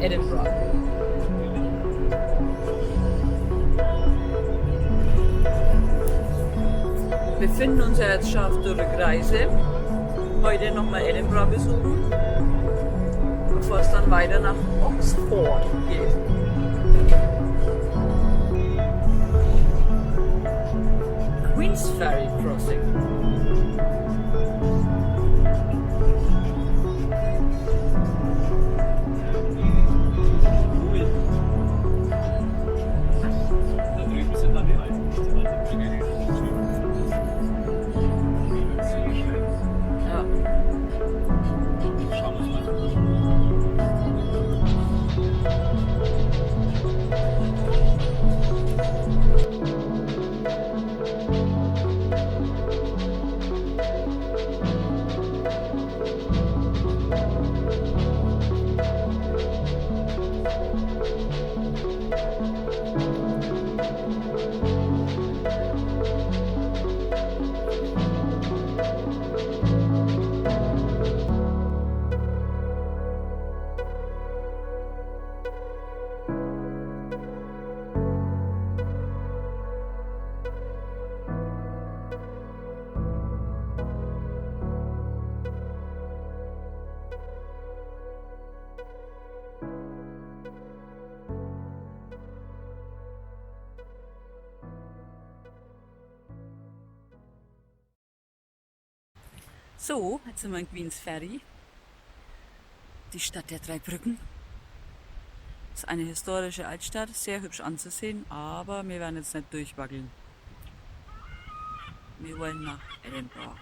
Edinburgh. Wir befinden uns ja jetzt schon auf der Rückreise. Heute nochmal Edinburgh besuchen, bevor es dann weiter nach Oxford geht. Queen's Ferry Crossing. So, jetzt sind wir in Queen's Ferry, die Stadt der drei Brücken. Das ist eine historische Altstadt, sehr hübsch anzusehen, aber wir werden jetzt nicht durchwackeln. Wir wollen nach Edinburgh.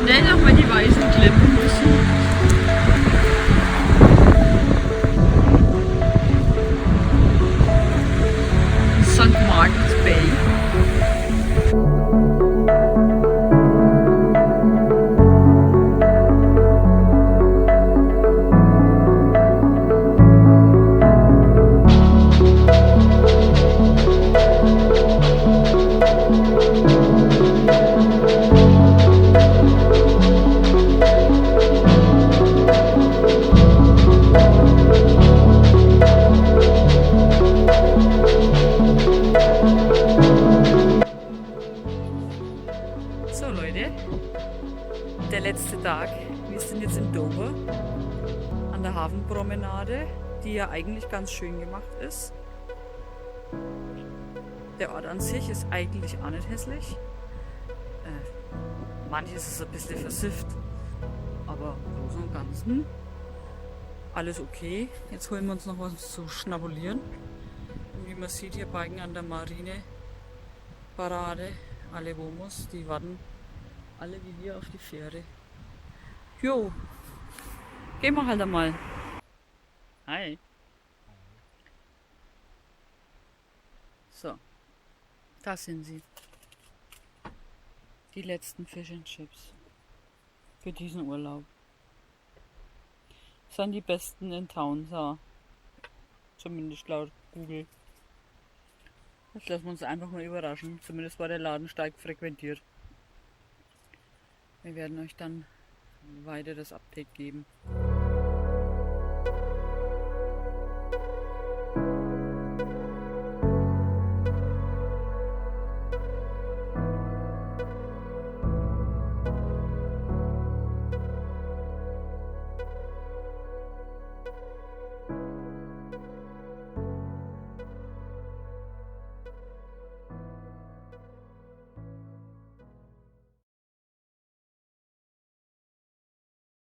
schnell nochmal die weißen Klippen müssen. St. Martin's Bay. So Leute, der letzte Tag. Wir sind jetzt in Dover an der Hafenpromenade, die ja eigentlich ganz schön gemacht ist. Der Ort an sich ist eigentlich auch nicht hässlich. Manches ist ein bisschen versifft, aber im Großen und Ganzen alles okay. Jetzt holen wir uns noch was zu schnabulieren. Und wie man sieht, hier Balken an der Marine Parade. Alle Womos, die warten alle wie wir auf die Fähre. Jo, gehen wir halt einmal. Hi. So, da sind sie. Die letzten Fish and Chips für diesen Urlaub. Das sind die besten in Town, so. Zumindest laut Google. Jetzt lassen wir uns einfach mal überraschen. Zumindest war der Laden stark frequentiert. Wir werden euch dann weiter das Update geben.